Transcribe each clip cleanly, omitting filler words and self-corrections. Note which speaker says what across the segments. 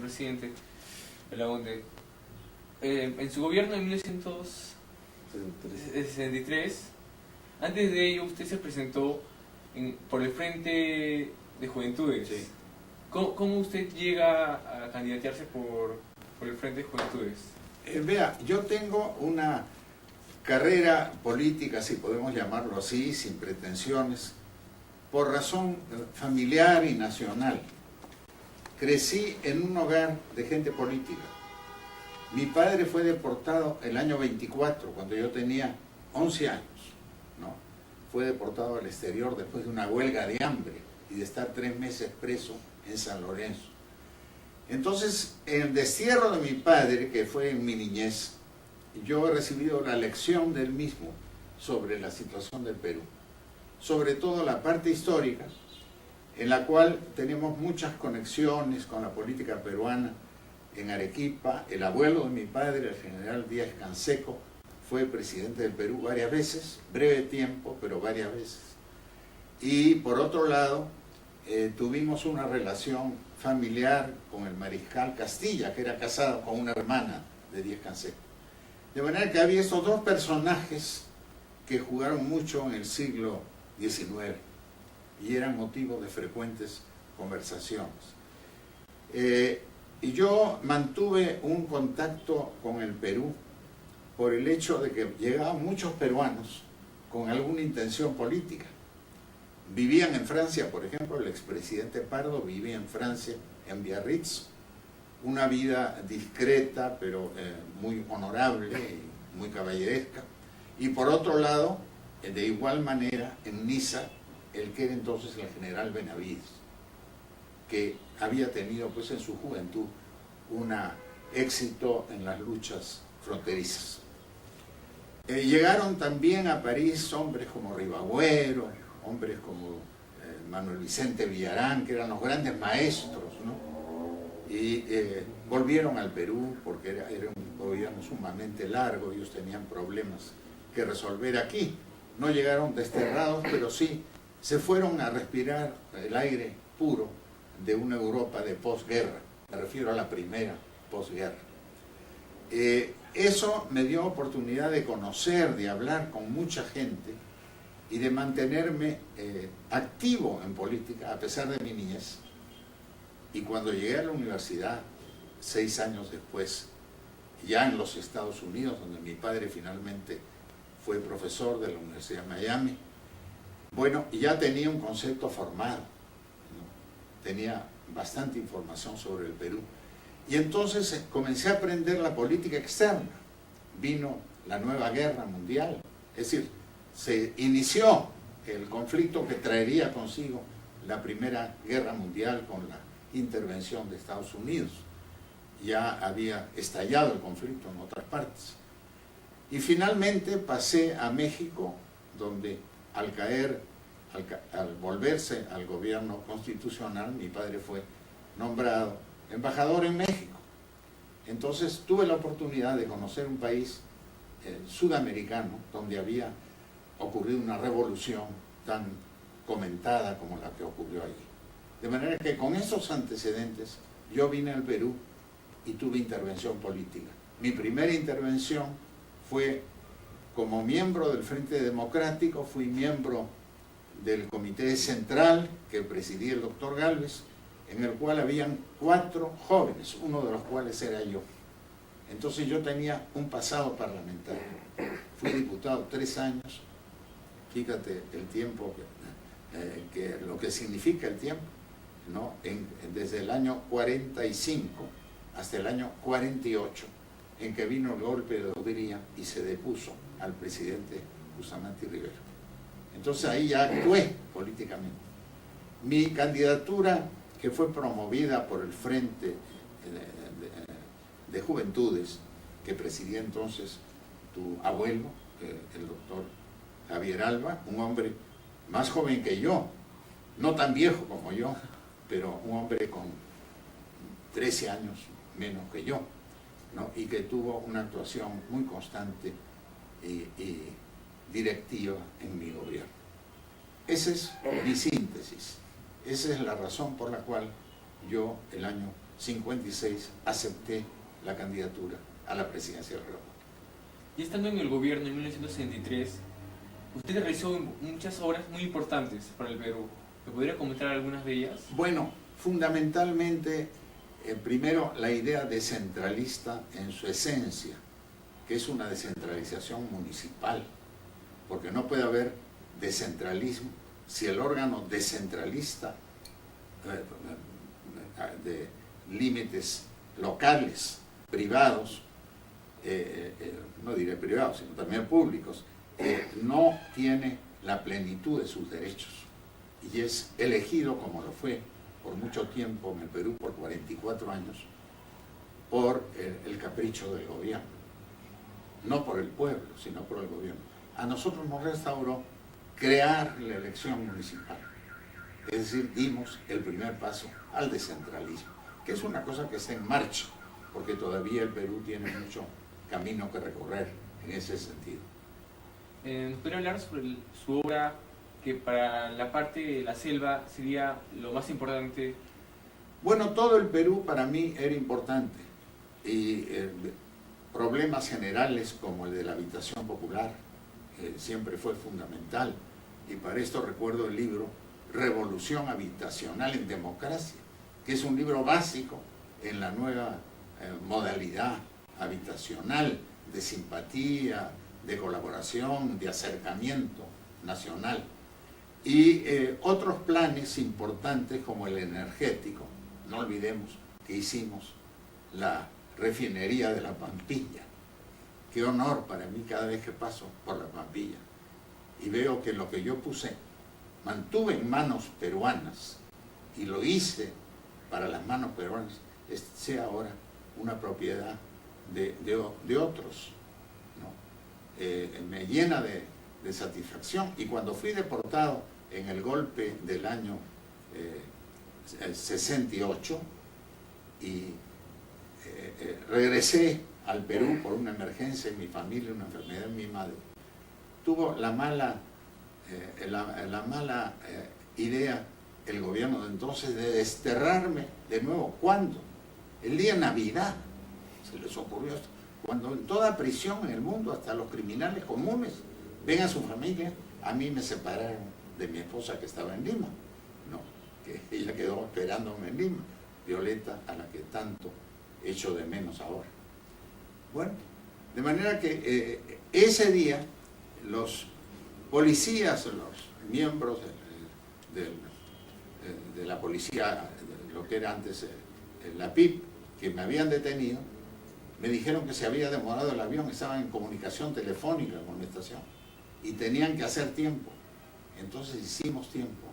Speaker 1: presidente Belaúnde. En su gobierno en 1963, antes de ello usted se presentó por el Frente de Juventudes.
Speaker 2: Sí.
Speaker 1: ¿Cómo usted llega a candidatearse por el Frente de Juventudes?
Speaker 2: Vea, yo tengo una carrera política, si podemos llamarlo así, sin pretensiones, por razón familiar y nacional. Crecí en un hogar de gente política. Mi padre fue deportado el año 24, cuando yo tenía 11 años, ¿no? Fue deportado al exterior después de una huelga de hambre y de estar 3 meses preso en San Lorenzo. Entonces, en el destierro de mi padre, que fue en mi niñez, yo he recibido la lección del mismo sobre la situación del Perú, sobre todo la parte histórica, en la cual tenemos muchas conexiones con la política peruana. En Arequipa, el abuelo de mi padre, el general Díaz-Canseco, fue presidente del Perú varias veces, breve tiempo, pero varias veces. Y por otro lado, tuvimos una relación familiar con el mariscal Castilla, que era casado con una hermana de Díaz-Canseco. De manera que había estos dos personajes que jugaron mucho en el siglo XIX y eran motivo de frecuentes conversaciones. Y yo mantuve un contacto con el Perú por el hecho de que llegaban muchos peruanos con alguna intención política. Vivían en Francia, por ejemplo, el expresidente Pardo vivía en Francia, en Biarritz, una vida discreta, pero muy honorable y muy caballeresca. Y por otro lado, de igual manera, en Niza, el que era entonces el general Benavides, que había tenido pues en su juventud un éxito en las luchas fronterizas. Llegaron también a París hombres como Ribagüero, hombres como Manuel Vicente Villarán, que eran los grandes maestros, ¿no? Y volvieron al Perú porque era un gobierno sumamente largo, ellos tenían problemas que resolver aquí. No llegaron desterrados, pero sí se fueron a respirar el aire puro de una Europa de posguerra. Me refiero a la primera posguerra. Eso me dio oportunidad de conocer, de hablar con mucha gente y de mantenerme activo en política a pesar de mi niñez. Y cuando llegué a la universidad, 6 años después, ya en los Estados Unidos, donde mi padre finalmente fue profesor de la Universidad de Miami, bueno, ya tenía un concepto formado, ¿no? Tenía bastante información sobre el Perú. Y entonces comencé a aprender la política externa. Vino la nueva guerra mundial, es decir, se inició el conflicto que traería consigo la primera guerra mundial con la intervención de Estados Unidos. Ya había estallado el conflicto en otras partes. Y finalmente pasé a México, donde al volverse al gobierno constitucional, mi padre fue nombrado embajador en México. Entonces tuve la oportunidad de conocer un país sudamericano donde había ocurrido una revolución tan comentada como la que ocurrió allí. De manera que con esos antecedentes yo vine al Perú y tuve intervención política. Mi primera intervención fue como miembro del Frente Democrático, fui miembro del Comité Central que presidía el doctor Gálvez, en el cual habían 4 jóvenes, uno de los cuales era yo. Entonces yo tenía un pasado parlamentario. Fui diputado 3 años, fíjate el tiempo, lo que significa el tiempo, ¿no? Desde el año 45 hasta el año 48, en que vino el golpe de Dodría y se depuso al presidente Bustamante Rivera. Entonces ahí ya actué políticamente. Mi candidatura, que fue promovida por el Frente de Juventudes, que presidía entonces tu abuelo, el doctor Javier Alba, un hombre más joven que yo, no tan viejo como yo, pero un hombre con 13 años menos que yo, ¿no? Y que tuvo una actuación muy constante y directiva en mi gobierno. Esa es mi síntesis. Esa es la razón por la cual yo el año 56 acepté la candidatura a la presidencia del República.
Speaker 1: Y estando en el gobierno en 1963, usted realizó muchas obras muy importantes para el Perú. ¿Me podría comentar algunas de ellas?
Speaker 2: Bueno, fundamentalmente, primero la idea descentralista en su esencia, que es una descentralización municipal, porque no puede haber descentralismo si el órgano descentralista de límites locales, privados, no diré privados, sino también públicos, no tiene la plenitud de sus derechos y es elegido, como lo fue por mucho tiempo en el Perú, por 44 años, por el capricho del gobierno, no por el pueblo, sino por el gobierno. A nosotros nos restauró crear la elección municipal, es decir, dimos el primer paso al descentralismo, que es una cosa que está en marcha, porque todavía el Perú tiene mucho camino que recorrer en ese sentido.
Speaker 1: ¿Nos podría hablar sobre su obra, que para la parte de la selva sería lo más importante?
Speaker 2: Bueno, todo el Perú para mí era importante y problemas generales como el de la habitación popular siempre fue fundamental, y para esto recuerdo el libro Revolución Habitacional en Democracia, que es un libro básico en la nueva modalidad habitacional de simpatía, de colaboración, de acercamiento nacional. Y otros planes importantes como el energético. No olvidemos que hicimos la refinería de la Pampilla. Qué honor para mí cada vez que paso por la Pampilla y veo que lo que yo puse mantuve en manos peruanas y lo hice para las manos peruanas, sea ahora una propiedad de otros, ¿no? Me llena de satisfacción. Y cuando fui deportado en el golpe del año 68 y regresé al Perú por una emergencia en mi familia, una enfermedad en mi madre, tuvo la mala idea el gobierno de entonces de desterrarme de nuevo. ¿Cuándo? El día de Navidad se les ocurrió esto, cuando en toda prisión en el mundo, hasta los criminales comunes, ven a su familia. A mí me separaron de mi esposa que estaba en Lima, no, que ella quedó esperándome en Lima, Violeta, a la que tanto echo de menos ahora. Bueno, de manera que ese día los policías, los miembros de la policía, lo que era antes la PIP, que me habían detenido, me dijeron que se había demorado el avión, estaban en comunicación telefónica con la estación y tenían que hacer tiempo. Entonces hicimos tiempo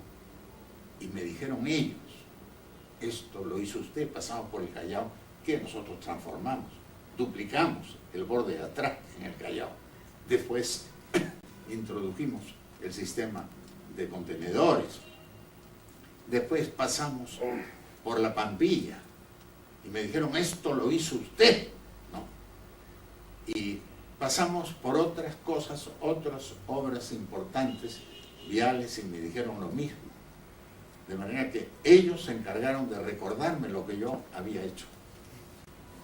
Speaker 2: y me dijeron ellos, esto lo hizo usted, pasamos por el Callao, que nosotros transformamos, duplicamos el borde de atrás en el Callao. Después introdujimos el sistema de contenedores. Después pasamos por la Pampilla y me dijeron, esto lo hizo usted, ¿no? Y pasamos por otras cosas, otras obras importantes, viales, y me dijeron lo mismo. De manera que ellos se encargaron de recordarme lo que yo había hecho.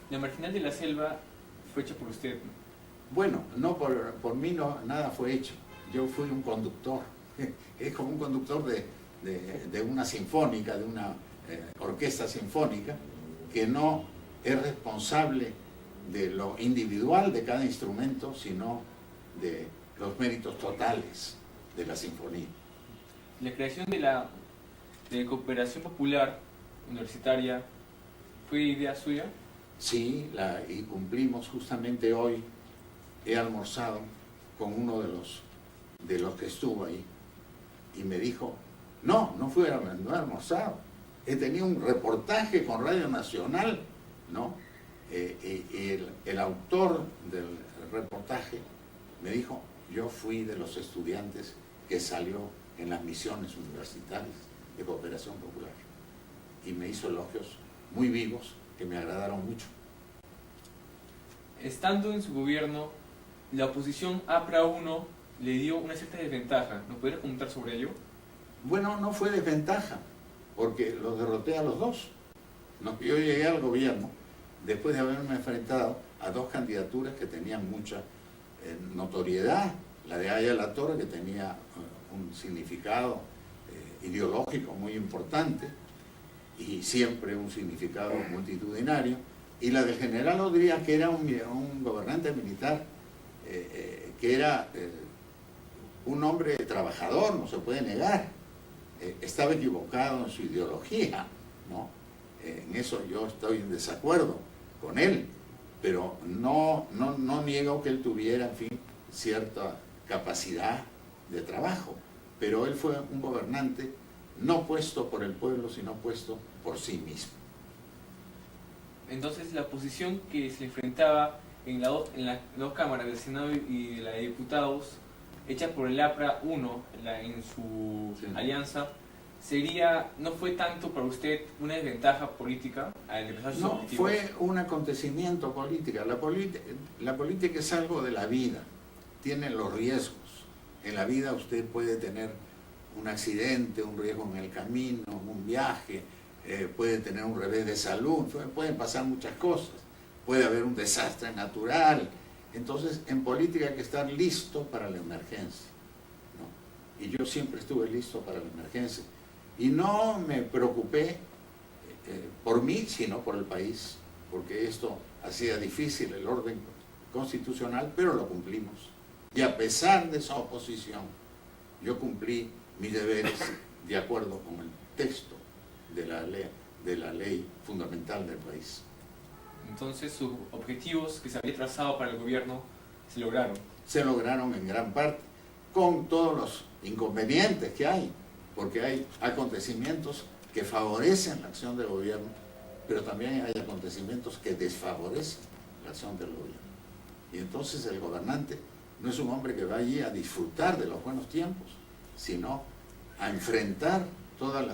Speaker 1: La Marginal de la Selva fue hecha por usted, ¿no?
Speaker 2: Bueno, no por mí no, nada fue hecho. Yo fui un conductor. Es como un conductor de una sinfónica, de una orquesta sinfónica, que no es responsable de lo individual de cada instrumento, sino de los méritos totales de la sinfonía.
Speaker 1: La creación de la cooperación popular universitaria fue idea suya.
Speaker 2: Sí, y cumplimos justamente hoy. He almorzado con uno de los que estuvo ahí y me dijo, no he almorzado, he tenido un reportaje con Radio Nacional, ¿no? El autor del reportaje me dijo, yo fui de los estudiantes que salió en las misiones universitarias de cooperación popular, y me hizo elogios muy vivos que me agradaron mucho.
Speaker 1: Estando en su gobierno, la oposición APRA 1 le dio una cierta desventaja. ¿Nos podría comentar sobre ello?
Speaker 2: Bueno, no fue desventaja, porque los derroté a los dos. No, yo llegué al gobierno después de haberme enfrentado a dos candidaturas que tenían mucha notoriedad. La de Aya La Torre, que tenía un significado ideológico muy importante y siempre un significado multitudinario, y la del general Odría, que era un gobernante militar, que era un hombre trabajador, no se puede negar. Estaba equivocado en su ideología, ¿no? En eso yo estoy en desacuerdo con él, pero no niego que él tuviera, en fin, cierta capacidad de trabajo, pero él fue un gobernante no puesto por el pueblo, sino puesto por sí mismo.
Speaker 1: Entonces la posición que se enfrentaba en las dos cámaras del Senado y de la de Diputados, hecha por el APRA 1 en su alianza, no fue tanto para usted una desventaja política al empezar sus objetivos.
Speaker 2: Fue un acontecimiento político. La política es algo de la vida, tiene los riesgos. En la vida usted puede tener un accidente, un riesgo en el camino, un viaje, puede tener un revés de salud, pueden pasar muchas cosas, puede haber un desastre natural. Entonces, en política hay que estar listo para la emergencia, ¿no? Y yo siempre estuve listo para la emergencia. Y no me preocupé por mí, sino por el país, porque esto hacía difícil el orden constitucional, pero lo cumplimos. Y a pesar de esa oposición, yo cumplí mis deberes de acuerdo con el texto de la ley fundamental del país.
Speaker 1: Entonces sus objetivos que se había trazado para el gobierno se lograron.
Speaker 2: Se lograron en gran parte, con todos los inconvenientes que hay, porque hay acontecimientos que favorecen la acción del gobierno, pero también hay acontecimientos que desfavorecen la acción del gobierno. Y entonces el gobernante no es un hombre que va allí a disfrutar de los buenos tiempos, sino a enfrentar todos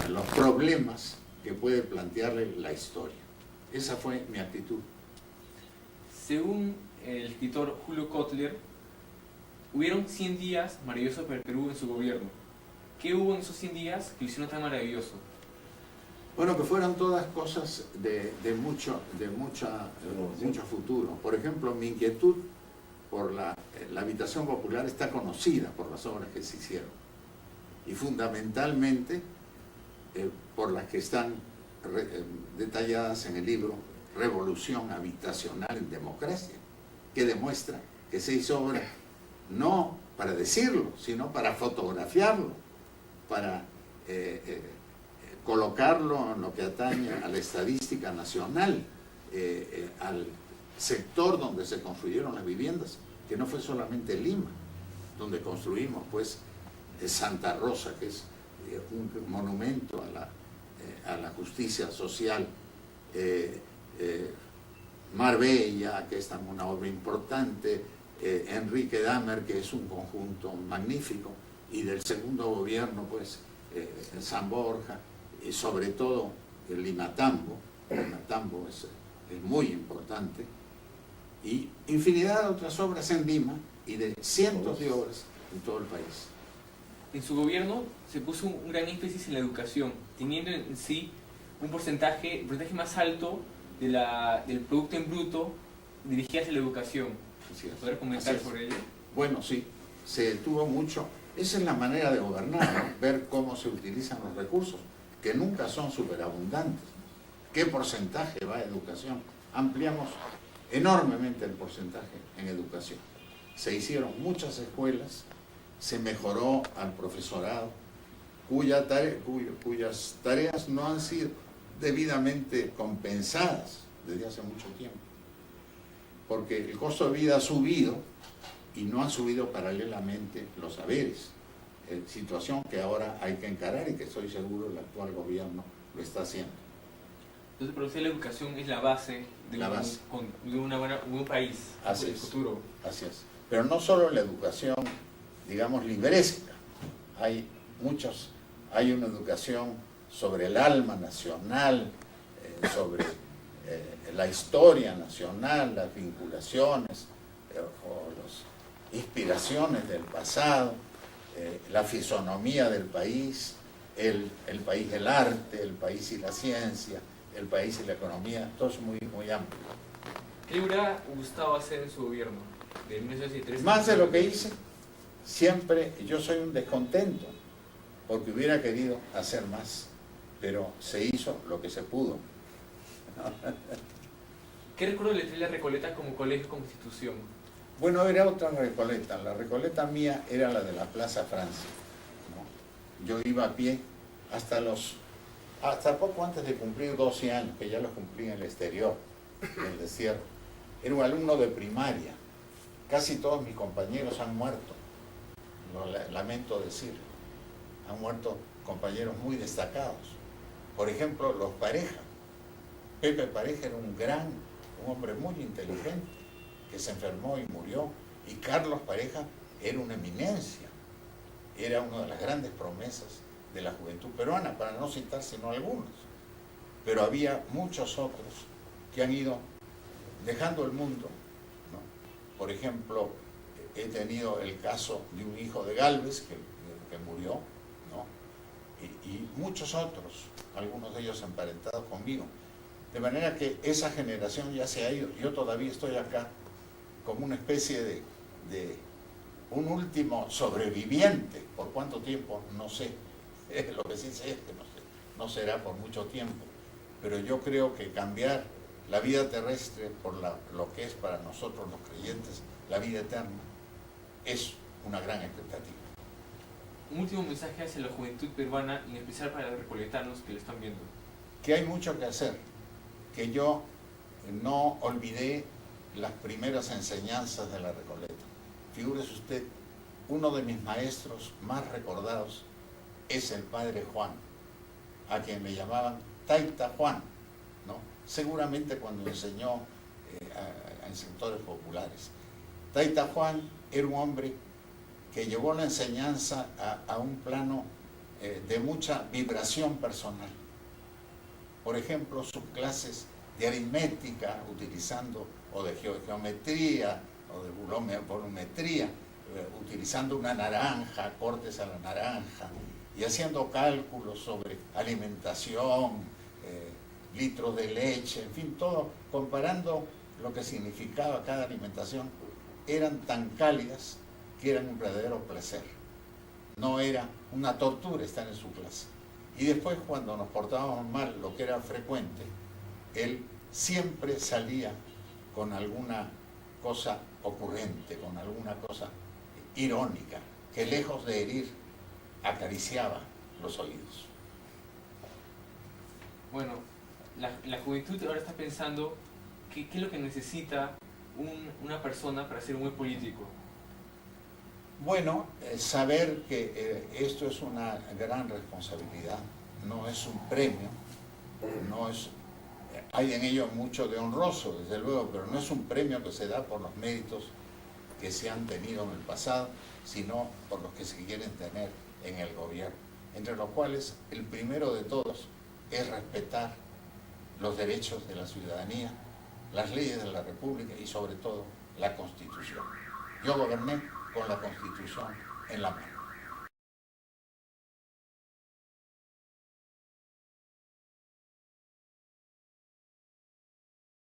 Speaker 2: los problemas que puede plantearle la historia. Esa fue mi actitud.
Speaker 1: Según el escritor Julio Kotler, hubieron 100 días maravillosos para el Perú en su gobierno. ¿Qué hubo en esos 100 días que lo hicieron tan maravilloso?
Speaker 2: Bueno, que fueron todas cosas de mucho futuro. Por ejemplo, mi inquietud por la habitación popular está conocida por las obras que se hicieron. Y fundamentalmente por las que están detalladas en el libro Revolución Habitacional en Democracia, que demuestra que se hizo obra no para decirlo, sino para fotografiarlo, para colocarlo en lo que atañe a la estadística nacional, al sector donde se construyeron las viviendas, que no fue solamente Lima, donde construimos pues Santa Rosa, que es un monumento a la justicia social, Marbella, que es también una obra importante, Enrique Dahmer, que es un conjunto magnífico, y del segundo gobierno pues San Borja, y sobre todo el Limatambo. Limatambo es muy importante, y infinidad de otras obras en Lima y de cientos de obras en todo el país.
Speaker 1: En su gobierno se puso un gran énfasis en la educación, teniendo en sí el porcentaje más alto del Producto en Bruto dirigido hacia la educación. ¿Podrás comentar sobre ello?
Speaker 2: Bueno, sí, se tuvo mucho. Esa es la manera de gobernar, ¿no? Ver cómo se utilizan los recursos, que nunca son superabundantes. ¿Qué porcentaje va a educación? Ampliamos enormemente el porcentaje en educación. Se hicieron muchas escuelas, se mejoró al profesorado, cuyas tareas no han sido debidamente compensadas desde hace mucho tiempo, porque el costo de vida ha subido y no han subido paralelamente los saberes, situación que ahora hay que encarar y que estoy seguro el actual gobierno lo está haciendo.
Speaker 1: Entonces, para usted la educación es la base de un país,
Speaker 2: Así
Speaker 1: el
Speaker 2: es,
Speaker 1: futuro.
Speaker 2: así es. Pero no solo la educación, digamos, libresca, hay una educación sobre el alma nacional, sobre la historia nacional, las vinculaciones o las inspiraciones del pasado, la fisonomía del país, el país del arte, el país y la ciencia, el país y la economía, todo es muy, muy amplio.
Speaker 1: ¿Qué le hubiera gustado hacer en su gobierno de 1913?
Speaker 2: Más de lo que hice, siempre yo soy un descontento, porque hubiera querido hacer más, pero se hizo lo que se pudo.
Speaker 1: ¿Qué recuerdo le trae la Recoleta como colegio Constitución?
Speaker 2: Bueno, era otra Recoleta. La Recoleta mía era la de la Plaza Francia, ¿no? Yo iba a pie hasta poco antes de cumplir 12 años, que ya los cumplí en el exterior, en el desierto. Era un alumno de primaria. Casi todos mis compañeros han muerto. Lo lamento decir. Han muerto compañeros muy destacados. Por ejemplo, los Pareja. Pepe Pareja era un hombre muy inteligente, que se enfermó y murió. Y Carlos Pareja era una eminencia. Era una de las grandes promesas de la juventud peruana, para no citar sino algunos. Pero había muchos otros que han ido dejando el mundo, ¿no? Por ejemplo, he tenido el caso de un hijo de Gálvez que murió, ¿no? Y muchos otros, algunos de ellos emparentados conmigo. De manera que esa generación ya se ha ido. Yo todavía estoy acá como una especie de un último sobreviviente. ¿Por cuánto tiempo? No sé. Lo que sí sé es que no será por mucho tiempo. Pero yo creo que cambiar la vida terrestre por lo que es para nosotros los creyentes la vida eterna es una gran expectativa.
Speaker 1: Un último mensaje hacia la juventud peruana, y en especial para los recoletanos que lo están viendo.
Speaker 2: Que hay mucho que hacer, que yo no olvidé las primeras enseñanzas de la Recoleta. Figúrese usted, uno de mis maestros más recordados es el padre Juan, a quien le llamaban Taita Juan, ¿no? Seguramente cuando enseñó en sectores populares. Taita Juan era un hombre que llevó la enseñanza a un plano de mucha vibración personal. Por ejemplo, sus clases de aritmética, utilizando, o de geometría, o de volumetría, utilizando una naranja, cortes a la naranja, y haciendo cálculos sobre alimentación, litros de leche, en fin, todo, comparando lo que significaba cada alimentación, eran tan cálidas que eran un verdadero placer. No era una tortura estar en su clase. Y después, cuando nos portábamos mal, lo que era frecuente, él siempre salía con alguna cosa ocurrente, con alguna cosa irónica, que lejos de herir, acariciaba los oídos.
Speaker 1: Bueno, la juventud ahora está pensando qué es lo que necesita una persona para ser un buen político.
Speaker 2: Bueno, saber que esto es una gran responsabilidad, no es un premio, hay en ello mucho de honroso, desde luego, pero no es un premio que se da por los méritos que se han tenido en el pasado, sino por los que se quieren tener en el gobierno, entre los cuales el primero de todos es respetar los derechos de la ciudadanía, las leyes de la República y sobre todo la Constitución. Yo goberné con la Constitución en la mano.